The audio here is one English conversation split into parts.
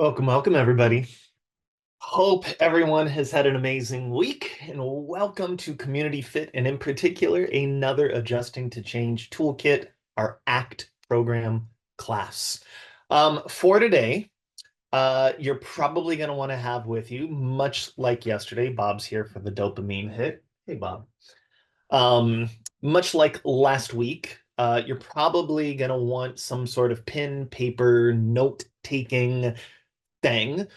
Welcome, everybody. Hope everyone has had an amazing week, and welcome to CommunityFIT, and in particular, another Adjusting to Change Toolkit, our ACT program class. For today, you're probably going to want to have with you, much like yesterday, Bob's here for the dopamine hit. Hey, Bob. Um, Much like last week, you're probably going to want some sort of pen, paper, note-taking thing.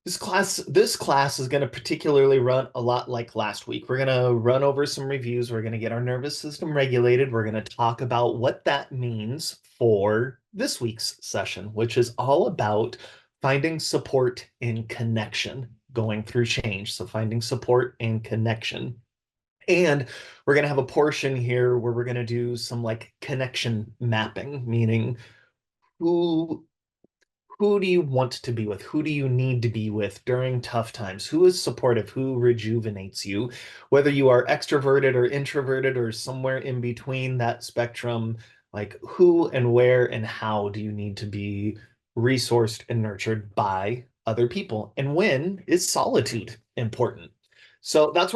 This class is going to particularly run a lot like last week. We're going to run over some reviews. We're going to get our nervous system regulated. We're going to talk about what that means for this week's session, which is all about finding support and connection going through change. So finding support and connection. And we're going to have a portion here where we're going to do some like connection mapping, meaning who who do you want to be with? Who do you need to be with during tough times? Who is supportive? Who rejuvenates you? Whether you are extroverted or introverted or somewhere in between that spectrum, like who and where and how do you need to be resourced and nurtured by other people? And when is solitude important? So that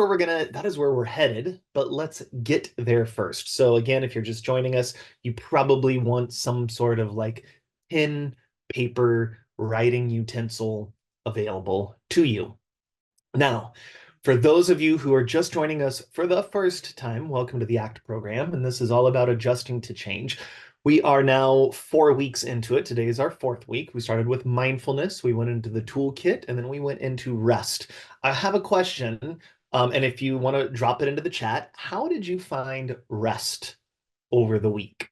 is where we're headed, but let's get there first. So again, if you're just joining us, you probably want some sort of like pin paper writing utensil available to you. Now, for those of you who are just joining us for the first time, welcome to the ACT program, and this is all about adjusting to change. We are now 4 weeks into it. Today is our fourth week. We started with mindfulness, we went into the toolkit, and then we went into rest. I have a question, and if you want to drop it into the chat, how did you find rest over the week?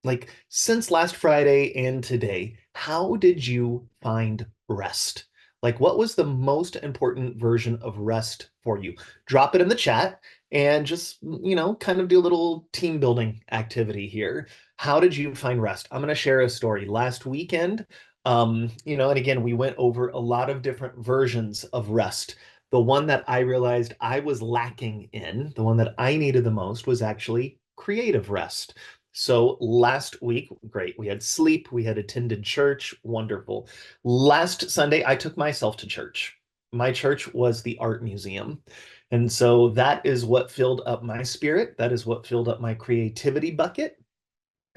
Like since last Friday and today, how did you find rest? Like what was the most important version of rest for you? Drop it in the chat and just, kind of do a little team building activity here. How did you find rest? I'm going to share a story. Last weekend, and again, we went over a lot of different versions of rest. The one that I realized I was lacking in, the one that I needed the most was actually creative rest. So last week, great. We had sleep, we had attended church, wonderful. Last Sunday, I took myself to church. My church was the art museum. And so that is what filled up my spirit. That is what filled up my creativity bucket.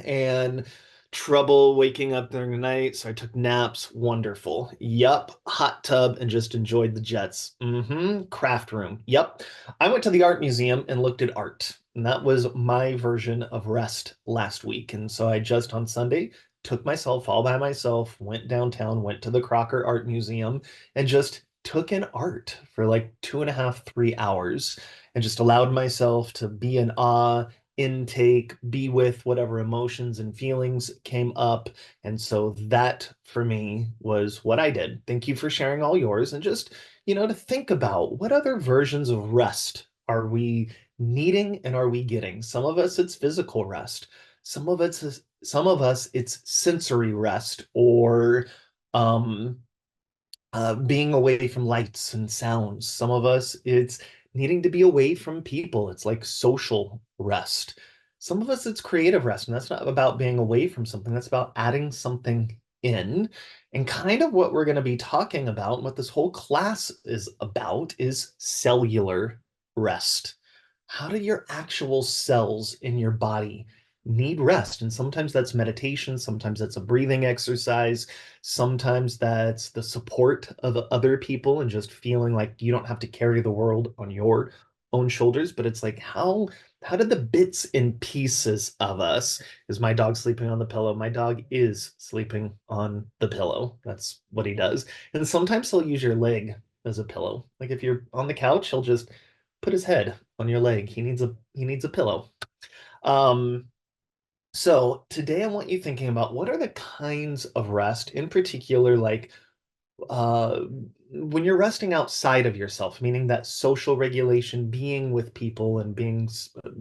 And trouble waking up during the night, so I took naps. Wonderful. Yup. Hot tub and just enjoyed the jets. Craft room. Yup. I went to the art museum and looked at art. And that was my version of rest last week. And so I just on Sunday took myself all by myself, went downtown, went to the Crocker Art Museum, and just took in art for like 2.5, 3 hours and just allowed myself to be in awe, intake, be with whatever emotions and feelings came up. And so that for me was what I did. Thank you for sharing all yours and just, to think about what other versions of rest are we needing and are we getting? Some of us it's physical rest. Some of us it's sensory rest or um being away from lights and sounds. Some of us, it's needing to be away from people. It's like social rest. Some of us, it's creative rest, and that's not about being away from something. That's about adding something in. And kind of what we're going to be talking about, and what this whole class is about, is cellular rest. How do your actual cells in your body need rest? And sometimes that's meditation, sometimes that's a breathing exercise, sometimes that's the support of other people and just feeling like you don't have to carry the world on your own shoulders. But it's like how did the bits and pieces of us, is my dog sleeping on the pillow? My dog is sleeping on the pillow. That's what he does. And sometimes he'll use your leg as a pillow. Like if you're on the couch, he'll just put his head on your leg. He needs a pillow. Um, so today I want you thinking about what are the kinds of rest, in particular, like uh, when you're resting outside of yourself, meaning that social regulation, being with people and being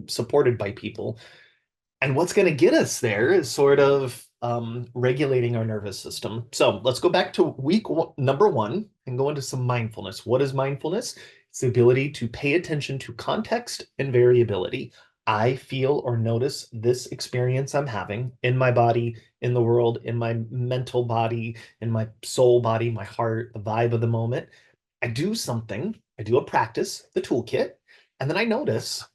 supported by people. And what's going to get us there is sort of regulating our nervous system. So let's go back to number 1 and go into some mindfulness. What is mindfulness? It's the ability to pay attention to context and variability. I feel or notice this experience I'm having in my body, in the world, in my mental body, in my soul body, my heart, the vibe of the moment. I do something, I do a practice, the toolkit, and then I notice,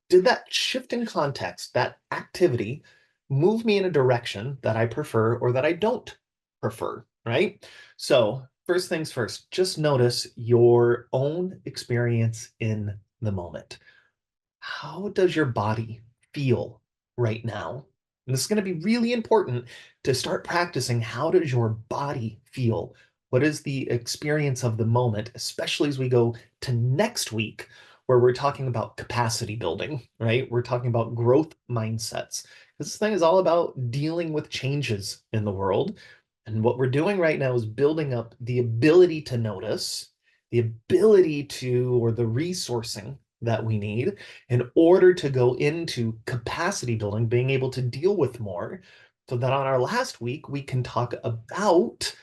did that shift in context, that activity, move me in a direction that I prefer or that I don't prefer, right? So, first things first, just notice your own experience in the moment. How does your body feel right now? And this is going to be really important to start practicing. How does your body feel? What is the experience of the moment, especially as we go to next week, where we're talking about capacity building, right? We're talking about growth mindsets. This thing is all about dealing with changes in the world. And what we're doing right now is building up the ability to notice, the ability to, or the resourcing that we need in order to go into capacity building, being able to deal with more, so that on our last week, we can talk about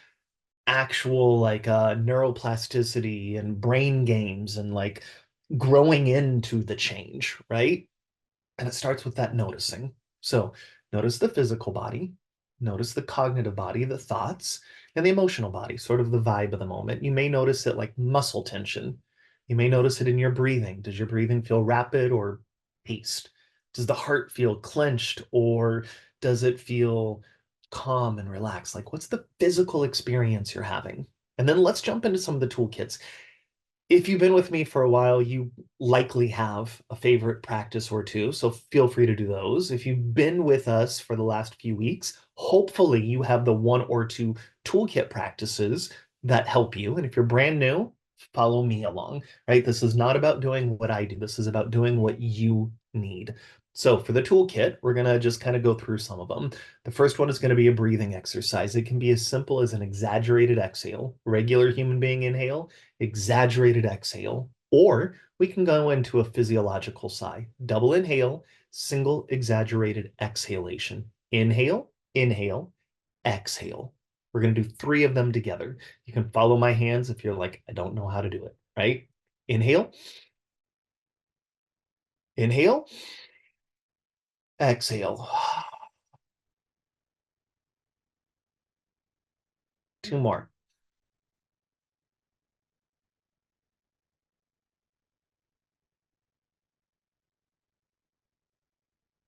actual like neuroplasticity and brain games and like growing into the change, right? And it starts with that noticing. So notice the physical body, notice the cognitive body, the thoughts, and the emotional body, sort of the vibe of the moment. You may notice it like muscle tension. You may notice it in your breathing. Does your breathing feel rapid or paced? Does the heart feel clenched or does it feel calm and relaxed? Like, what's the physical experience you're having? And then let's jump into some of the toolkits. If you've been with me for a while, you likely have a favorite practice or two, so feel free to do those. If you've been with us for the last few weeks, hopefully you have the one or two toolkit practices that help you. And if you're brand new, follow me along, right? This is not about doing what I do. This is about doing what you need. So for the toolkit, we're going to just kind of go through some of them. The first one is going to be a breathing exercise. It can be as simple as an exaggerated exhale, regular human being inhale, exaggerated exhale, or we can go into a physiological sigh. Double inhale, single exaggerated exhalation. Inhale, inhale, exhale. We're going to do three of them together. You can follow my hands if you're like, I don't know how to do it, right? Inhale, inhale, exhale. Two more.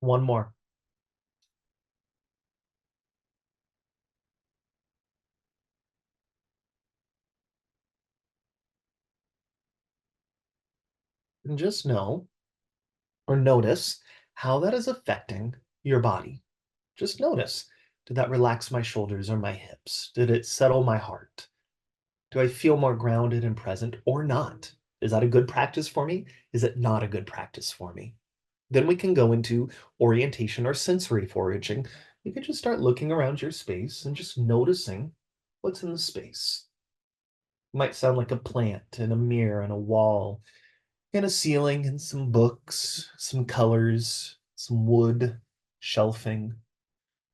One more. And just know or notice how that is affecting your body. Just notice. Did that relax my shoulders or my hips? Did it settle my heart? Do I feel more grounded and present or not? Is that a good practice for me? Is it not a good practice for me? Then we can go into orientation or sensory foraging. You can just start looking around your space and just noticing what's in the space. It might sound like a plant and a mirror and a wall and a ceiling and some books, some colors, some wood, shelving.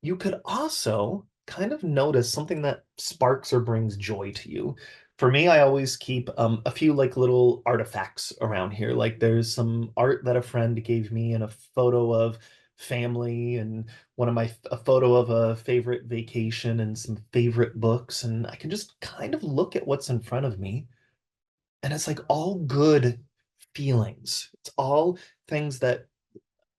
You could also kind of notice something that sparks or brings joy to you. For me, I always keep a few like little artifacts around here. Like there's some art that a friend gave me and a photo of family and one of my a photo of a favorite vacation and some favorite books. And I can just kind of look at what's in front of me and it's like all good feelings. It's all things that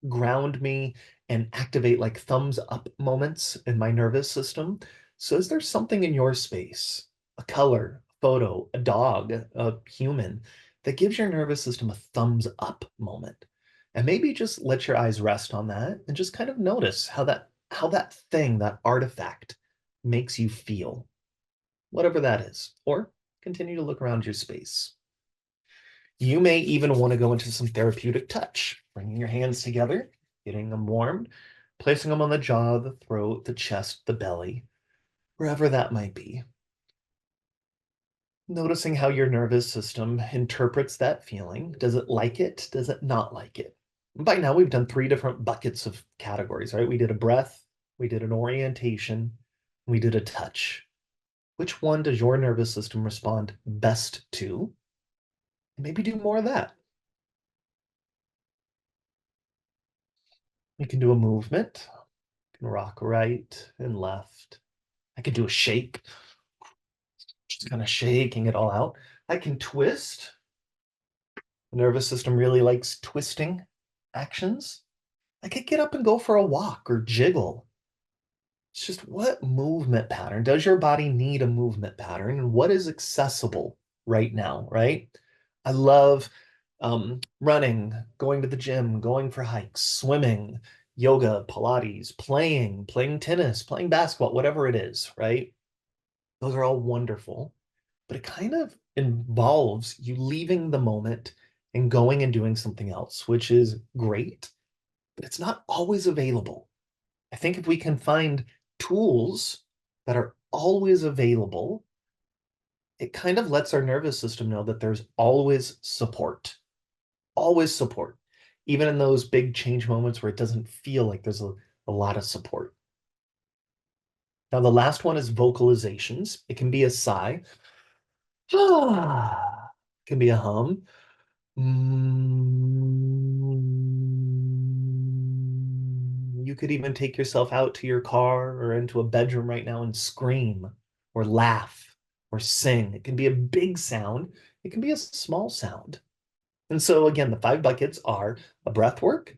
ground me and activate like thumbs up moments in my nervous system. So, is there something in your space, a color, a photo, a dog, a human, that gives your nervous system a thumbs up moment? And maybe just let your eyes rest on that and just kind of notice how that thing, that artifact makes you feel, whatever that is. Or continue to look around your space. You may even want to go into some therapeutic touch, bringing your hands together, getting them warmed, placing them on the jaw, the throat, the chest, the belly, wherever that might be. Noticing how your nervous system interprets that feeling. Does it like it? Does it not like it? By now, we've done three different buckets of categories, right? We did a breath, we did an orientation, we did a touch. Which one does your nervous system respond best to? Maybe do more of that. You can do a movement. You can rock right and left. I can do a shake, just kind of shaking it all out. I can twist. The nervous system really likes twisting actions. I could get up and go for a walk or jiggle. It's just what movement pattern? Does your body need a movement pattern? And what is accessible right now, right? I love running, going to the gym, going for hikes, swimming, yoga, Pilates, playing tennis, playing basketball, whatever it is, right? Those are all wonderful, but it kind of involves you leaving the moment and going and doing something else, which is great, but it's not always available. I think if we can find tools that are always available, it kind of lets our nervous system know that there's always support, even in those big change moments where it doesn't feel like there's a lot of support. Now, the last one is vocalizations. It can be a sigh, it can be a hum. You could even take yourself out to your car or into a bedroom right now and scream or laugh or sing. It can be a big sound, it can be a small sound. And so, again, the five buckets are a breath work,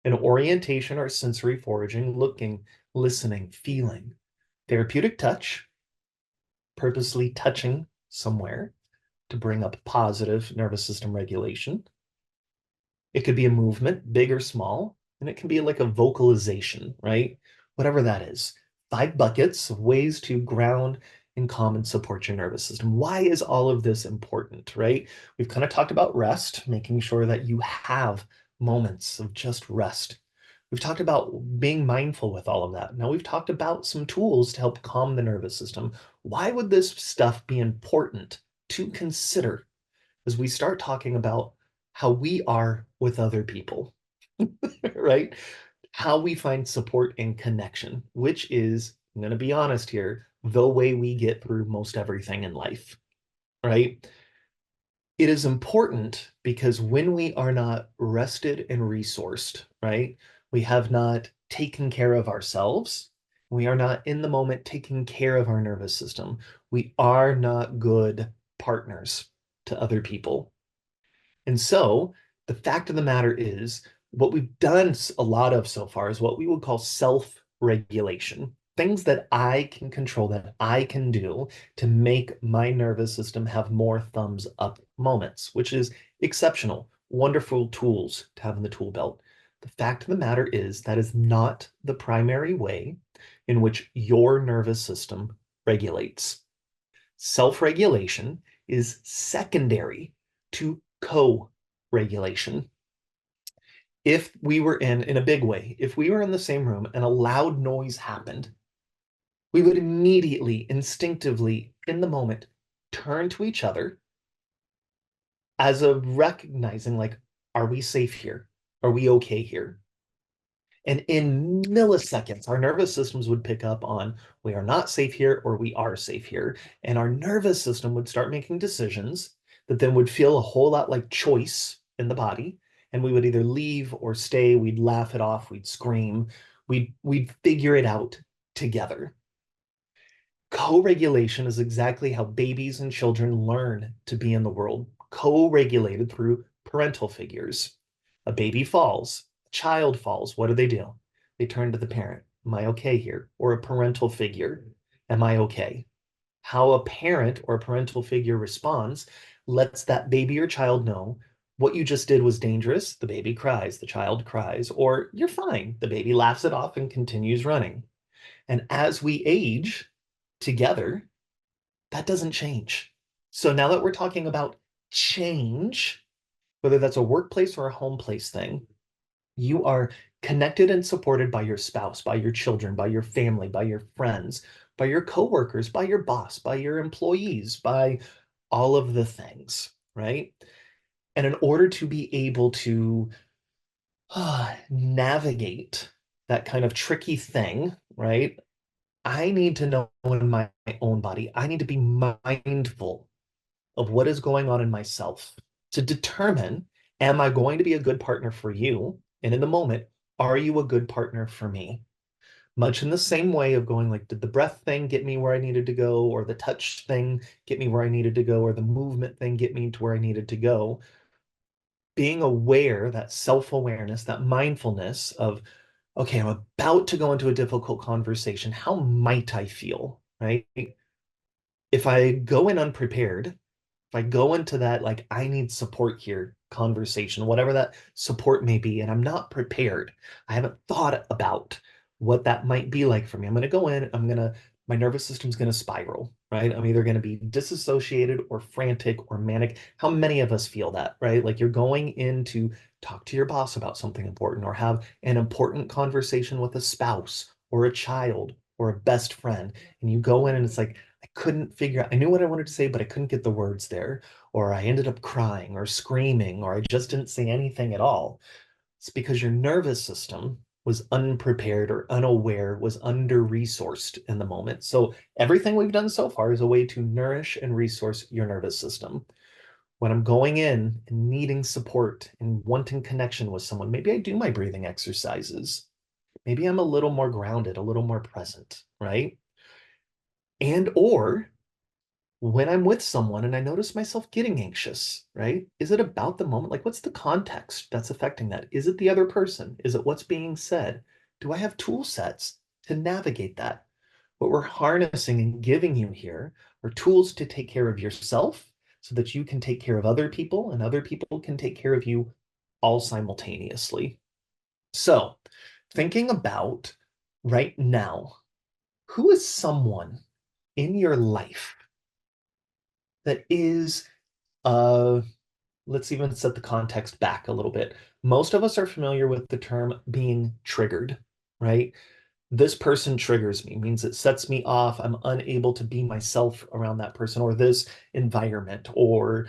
an orientation or sensory foraging, looking, listening, feeling, therapeutic touch, purposely touching somewhere to bring up positive nervous system regulation. It could be a movement, big or small, and it can be like a vocalization, right? Whatever that is. Five buckets of ways to ground and calm and support your nervous system. Why is all of this important, right? We've kind of talked about rest, making sure that you have moments of just rest. We've talked about being mindful with all of that. Now we've talked about some tools to help calm the nervous system. Why would this stuff be important to consider as we start talking about how we are with other people, right? How we find support and connection, which is, I'm going to be honest here, the way we get through most everything in life, right? It is important because when we are not rested and resourced, right? We have not taken care of ourselves. We are not in the moment taking care of our nervous system. We are not good partners to other people. And so the fact of the matter is, what we've done a lot of so far is what we would call self-regulation. Things that I can control, that I can do to make my nervous system have more thumbs up moments, which is exceptional, wonderful tools to have in the tool belt. The fact of the matter is that is not the primary way in which your nervous system regulates. Self-regulation is secondary to co-regulation. If we were in a big way, if we were in the same room and a loud noise happened, we would immediately, instinctively, in the moment, turn to each other as a recognizing, like, are we safe here? Are we okay here? And in milliseconds, our nervous systems would pick up on we are not safe here or we are safe here. And our nervous system would start making decisions that then would feel a whole lot like choice in the body. And we would either leave or stay. We'd laugh it off. We'd scream. We'd figure it out together. Co-regulation is exactly how babies and children learn to be in the world, co-regulated through parental figures. A baby falls, a child falls. What do? They turn to the parent. Am I okay here? Or a parental figure. Am I okay? How a parent or a parental figure responds lets that baby or child know what you just did was dangerous. The baby cries, the child cries, or you're fine. The baby laughs it off and continues running. And as we age together, that doesn't change. So now that we're talking about change, whether that's a workplace or a home place thing, you are connected and supported by your spouse, by your children, by your family, by your friends, by your coworkers, by your boss, by your employees, by all of the things, right? And in order to be able to navigate that kind of tricky thing, right? I need to know in my own body. I need to be mindful of what is going on in myself to determine, am I going to be a good partner for you? And in the moment, Are you a good partner for me? Much in the same way of going like, did the breath thing get me where I needed to go, or the touch thing get me where I needed to go, or the movement thing get me to where I needed to go? Being aware, that self-awareness, that mindfulness of, okay, I'm about to go into a difficult conversation. How might I feel, right? If I go in unprepared, if I go into that, like, I need support here conversation, whatever that support may be, and I'm not prepared, I haven't thought about what that might be like for me. I'm going to go in, my nervous system's going to spiral, right? I'm either going to be disassociated or frantic or manic. How many of us feel that, right? Like you're going in to talk to your boss about something important or have an important conversation with a spouse or a child or a best friend. And you go in and it's like, I couldn't figure out, I knew what I wanted to say, but I couldn't get the words there. Or I ended up crying or screaming, or I just didn't say anything at all. It's because your nervous system was unprepared or unaware, was under-resourced in the moment. So everything we've done so far is a way to nourish and resource your nervous system. When I'm going in and needing support and wanting connection with someone, maybe I do my breathing exercises. Maybe I'm a little more grounded, a little more present, right? And or when I'm with someone and I notice myself getting anxious, right? Is it about the moment? Like, what's the context that's affecting that? Is it the other person? Is it what's being said? Do I have tool sets to navigate that? What we're harnessing and giving you here are tools to take care of yourself so that you can take care of other people and other people can take care of you all simultaneously. So, thinking about right now, who is someone in your life that is uh let's even set the context back a little bit. Most of us are familiar with the term being triggered, right? This person triggers me, means it sets me off. I'm unable to be myself around that person or this environment or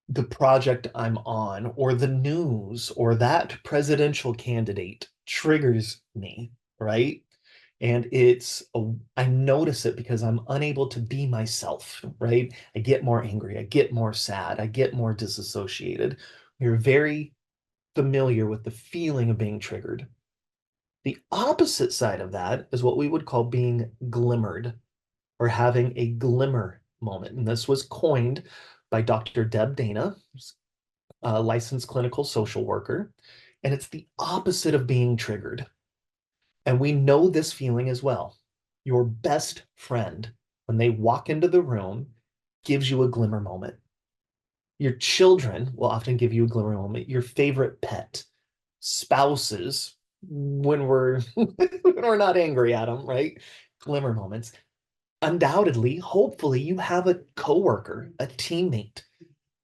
the project I'm on or the news or that presidential candidate triggers me, right? And I notice it because I'm unable to be myself, right? I get more angry, I get more sad, I get more disassociated. You're very familiar with the feeling of being triggered. The opposite side of that is what we would call being glimmered or having a glimmer moment. And this was coined by Dr. Deb Dana, a licensed clinical social worker. And it's the opposite of being triggered. And we know this feeling as well. Your best friend, when they walk into the room, gives you a glimmer moment. Your children will often give you a glimmer moment. Your favorite pet, spouses, when we're when we're not angry at them, right? Glimmer moments. Undoubtedly, hopefully, you have a coworker, a teammate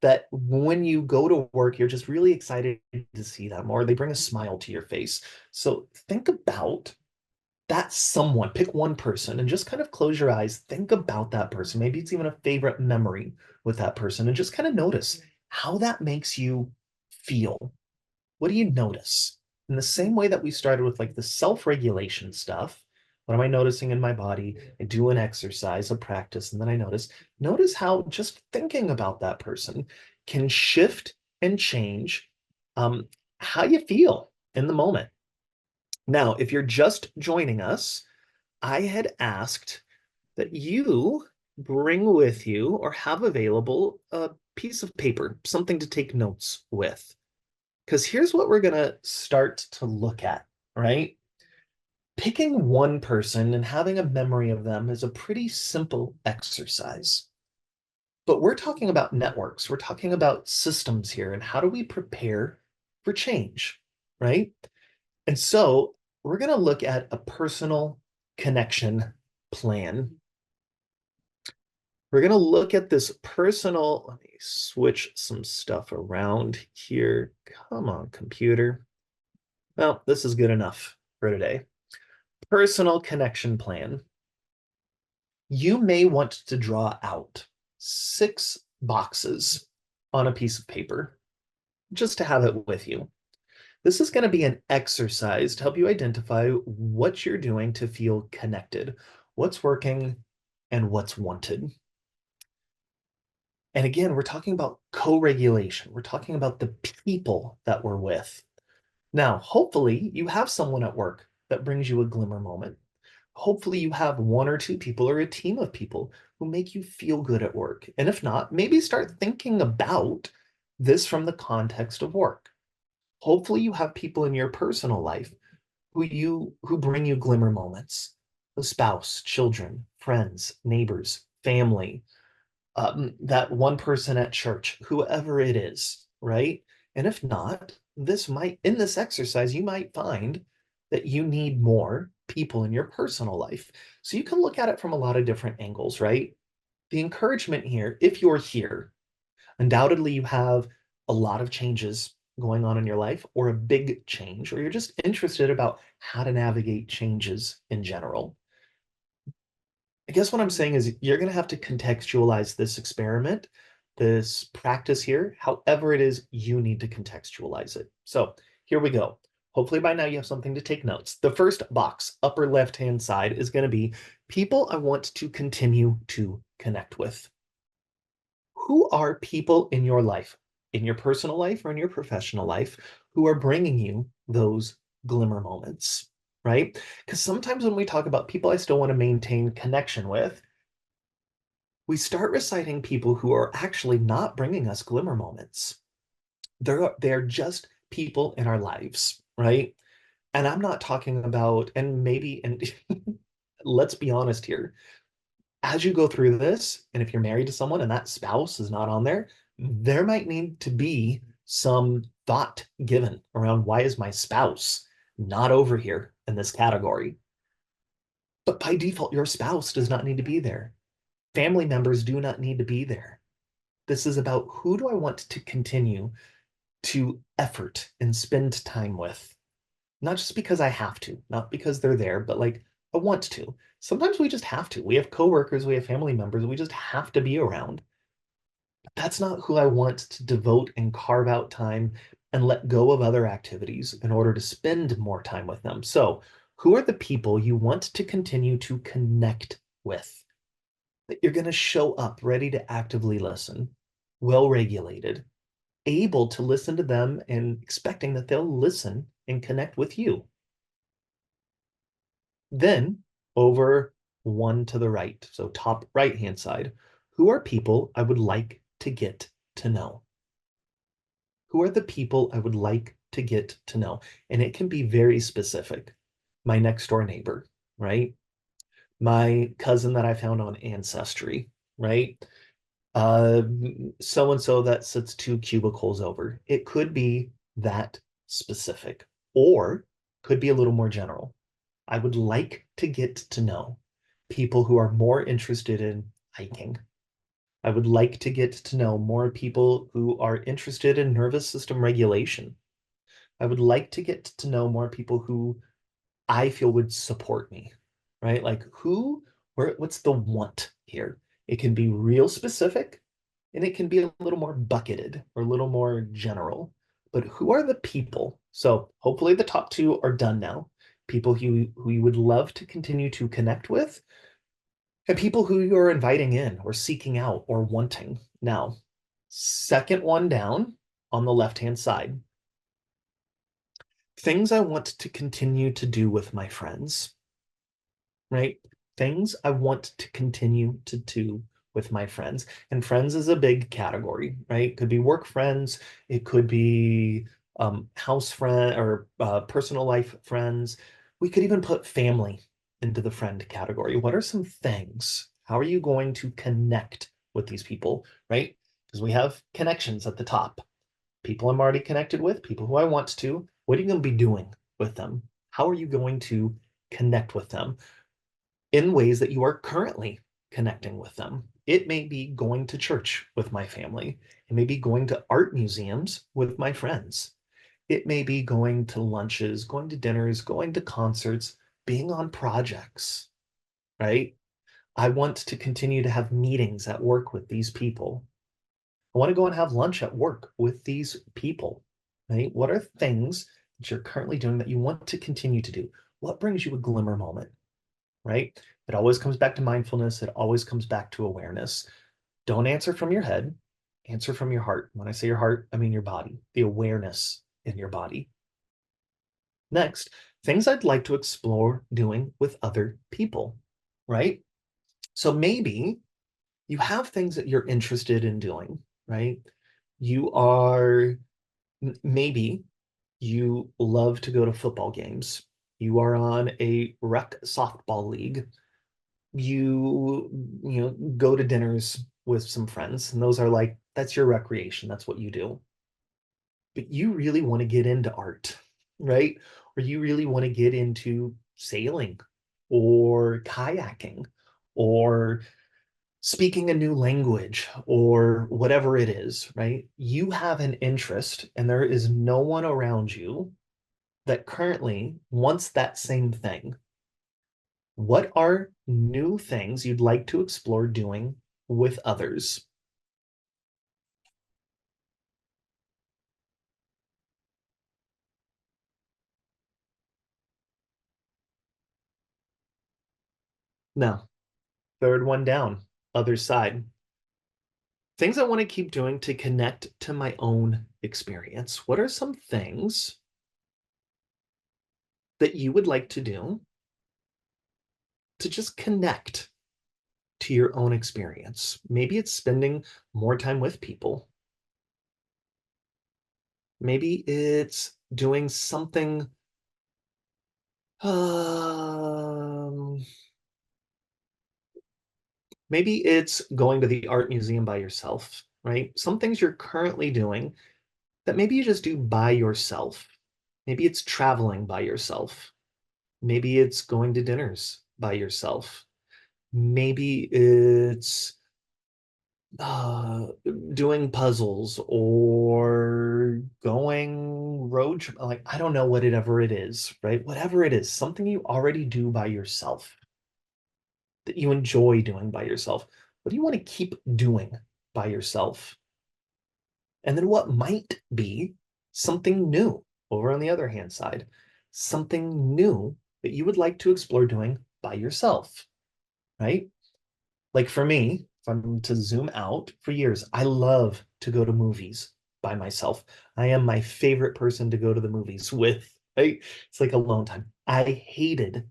that when you go to work, you're just really excited to see them, or they bring a smile to your face. So think about that someone, pick one person and just kind of close your eyes, think about that person. Maybe it's even a favorite memory with that person and just kind of notice how that makes you feel. What do you notice? In the same way that we started with like the self-regulation stuff, what am I noticing in my body? I do an exercise, a practice, and then I notice how just thinking about that person can shift and change um, how you feel in the moment. Now, if you're just joining us, I had asked that you bring with you or have available a piece of paper, something to take notes with. Because here's what we're going to start to look at, right? Picking one person and having a memory of them is a pretty simple exercise. But we're talking about networks, we're talking about systems here, and how do we prepare for change, right? And so we're going to look at a personal connection plan. We're going to look at this personal, let me switch some stuff around here. Come on, computer. Well, this is good enough for today. Personal connection plan. You may want to draw out 6 boxes on a piece of paper just to have it with you. This is going to be an exercise to help you identify what you're doing to feel connected, what's working, and what's wanted. And again, we're talking about co-regulation. We're talking about the people that we're with. Now, hopefully, you have someone at work that brings you a glimmer moment. Hopefully, you have one or two people or a team of people who make you feel good at work. And if not, maybe start thinking about this from the context of work. Hopefully, you have people in your personal life who bring you glimmer moments. A spouse, children, friends, neighbors, family, that one person at church, whoever it is, right? And if not, in this exercise, you might find that you need more people in your personal life. So you can look at it from a lot of different angles, right? The encouragement here, if you're here, undoubtedly you have a lot of changes going on in your life, or a big change, or you're just interested about how to navigate changes in general. I guess what I'm saying is you're going to have to contextualize this experiment, this practice here, however it is you need to contextualize it. So here we go. Hopefully by now you have something to take notes. The first box, upper left-hand side, is going to be people I want to continue to connect with. Who are people in your life, in your personal life or in your professional life, who are bringing you those glimmer moments, right? Because sometimes when we talk about people I still want to maintain connection with, we start reciting people who are actually not bringing us glimmer moments. They're just people in our lives, right? And I'm not talking about, and let's be honest here, as you go through this, and if you're married to someone and that spouse is not on there, there might need to be some thought given around why is my spouse not over here in this category? But by default, your spouse does not need to be there. Family members do not need to be there. This is about who do I want to continue to effort and spend time with? Not just because I have to, not because they're there, but like I want to. Sometimes we just have to. We have coworkers, we have family members, we just have to be around. But that's not who I want to devote and carve out time and let go of other activities in order to spend more time with them. So, who are the people you want to continue to connect with? That you're going to show up ready to actively listen, well regulated, able to listen to them and expecting that they'll listen and connect with you. Then over one to the right, so top right hand side, who are people I would like to get to know? Who are the people I would like to get to know? And it can be very specific. My next door neighbor, right? My cousin that I found on Ancestry, right? uh so and so that sits two cubicles over. It could be that specific, or could be a little more general. I would like to get to know people who are more interested in hiking. I would like to get to know more people who are interested in nervous system regulation. I would like to get to know more people who I feel would support me, right? Like what's the want here? It can be real specific and it can be a little more bucketed or a little more general. But who are the people? So hopefully the top two are done now. People who you would love to continue to connect with, and people who you're inviting in or seeking out or wanting. Now, second one down on the left-hand side, things I want to continue to do with my friends, right? Things I want to continue to do with my friends. And friends is a big category, right? It could be work friends, it could be house friend or personal life friends. We could even put family into the friend category. What are some things? How are you going to connect with these people, right? Because we have connections at the top. People I'm already connected with, people who I want to. What are you going to be doing with them? How are you going to connect with them in ways that you are currently connecting with them? It may be going to church with my family. It may be going to art museums with my friends. It may be going to lunches, going to dinners, going to concerts, being on projects, right? I want to continue to have meetings at work with these people. I want to go and have lunch at work with these people, right? What are things that you're currently doing that you want to continue to do? What brings you a glimmer moment, right? It always comes back to mindfulness. It always comes back to awareness. Don't answer from your head, answer from your heart. When I say your heart, I mean your body, the awareness in your body. Next, things I'd like to explore doing with other people, right? So maybe you have things that you're interested in doing, right? You are, maybe you love to go to football games. You are on a rec softball league. You go to dinners with some friends, and those are like, that's your recreation. That's what you do. But you really want to get into art, right? Or you really want to get into sailing or kayaking or speaking a new language or whatever it is, right? You have an interest and there is no one around you that currently wants that same thing. What are new things you'd like to explore doing with others? Now, third one down, other side. Things I want to keep doing to connect to my own experience. What are some things that you would like to do to just connect to your own experience? Maybe it's spending more time with people. Maybe it's doing something, um, maybe it's going to the art museum by yourself, right? Some things you're currently doing that maybe you just do by yourself. Maybe it's traveling by yourself. Maybe it's going to dinners by yourself. Maybe it's uh, doing puzzles or going road trip. Like, I don't know whatever it is, right? Whatever it is, something you already do by yourself that you enjoy doing by yourself. What do you want to keep doing by yourself? And then what might be something new over on the other hand side, something new that you would like to explore doing by yourself, right? Like for me, if I'm to zoom out for years, I love to go to movies by myself. I am my favorite person to go to the movies with. Right? It's like alone time. I hated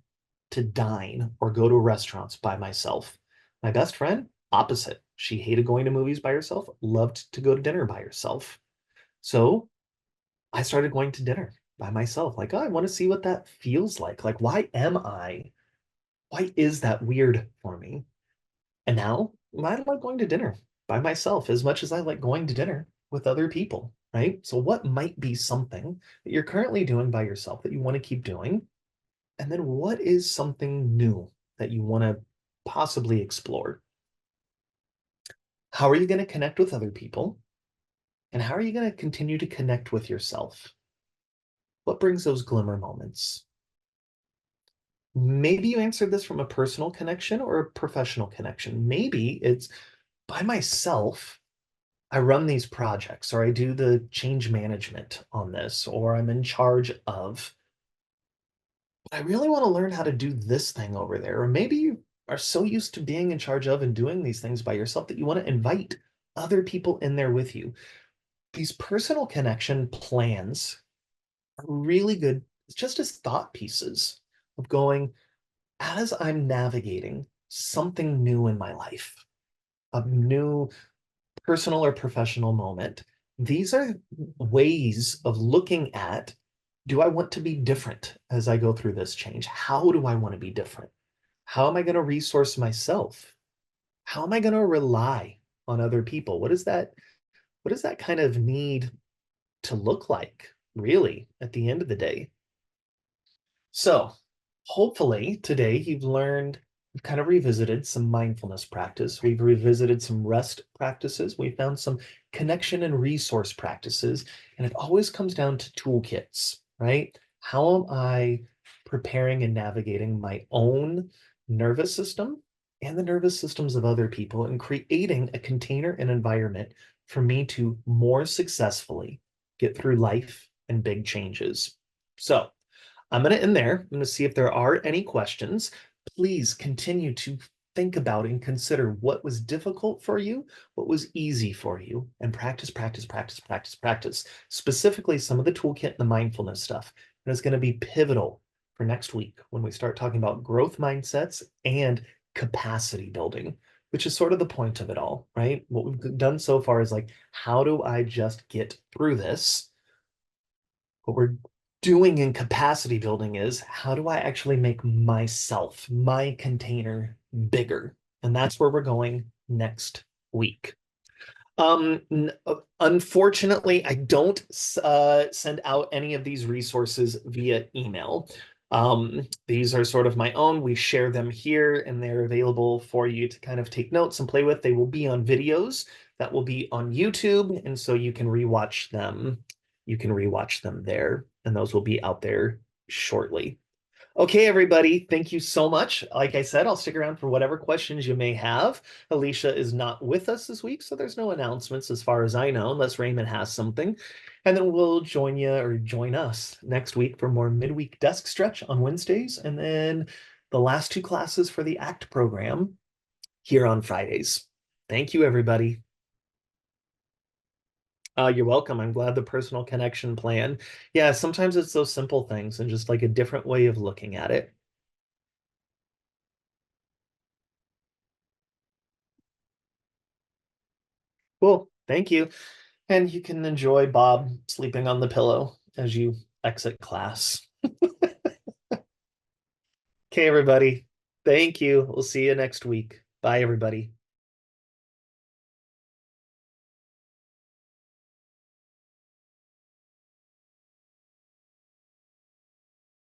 to dine or go to restaurants by myself. My best friend, opposite. She hated going to movies by herself, loved to go to dinner by herself. So I started going to dinner by myself. Like, oh, I want to see what that feels like. Like, why is that weird for me? And now I like going to dinner by myself as much as I like going to dinner with other people, right? So, what might be something that you're currently doing by yourself that you want to keep doing? And then, what is something new that you want to possibly explore? How are you going to connect with other people? And how are you going to continue to connect with yourself? What brings those glimmer moments? Maybe you answered this from a personal connection or a professional connection. Maybe it's by myself. I run these projects or I do the change management on this, or I'm in charge of, but I really want to learn how to do this thing over there. Or maybe you are so used to being in charge of and doing these things by yourself that you want to invite other people in there with you. These personal connection plans are really good just as thought pieces of going, as I'm navigating something new in my life, a new personal or professional moment. These are ways of looking at, do I want to be different as I go through this change? How do I want to be different? How am I going to resource myself? How am I going to rely on other people? What does that kind of need to look like, really, at the end of the day? So, hopefully, today you've learned, we've kind of revisited some mindfulness practice. We've revisited some rest practices. We found some connection and resource practices. And it always comes down to toolkits, right? How am I preparing and navigating my own nervous system and the nervous systems of other people and creating a container and environment for me to more successfully get through life and big changes? So, I'm going to end there. I'm going to see if there are any questions. Please continue to think about and consider what was difficult for you, what was easy for you, and practice, practice, practice, practice, practice. Specifically, some of the toolkit and the mindfulness stuff. And it's going to be pivotal for next week when we start talking about growth mindsets and capacity building, which is sort of the point of it all, right? What we've done so far is like, how do I just get through this? What we're doing in capacity building is how do I actually make myself, my container bigger? And that's where we're going next week. Unfortunately, I don't send out any of these resources via email. These are sort of my own. We share them here and they're available for you to kind of take notes and play with. They will be on videos that will be on YouTube, and so you can rewatch them. You can rewatch them there, and those will be out there shortly. Okay, everybody, thank you so much. Like I said, I'll stick around for whatever questions you may have. Alicia is not with us this week, so there's no announcements as far as I know, unless Raymond has something. And then we'll join you or join us next week for more midweek desk stretch on Wednesdays, and then the last two classes for the ACT program here on Fridays. Thank you, everybody. You're welcome. I'm glad the personal connection plan. Yeah, sometimes it's those simple things and just like a different way of looking at it. Cool. Thank you. And you can enjoy Bob sleeping on the pillow as you exit class. Okay, everybody. Thank you. We'll see you next week. Bye, everybody.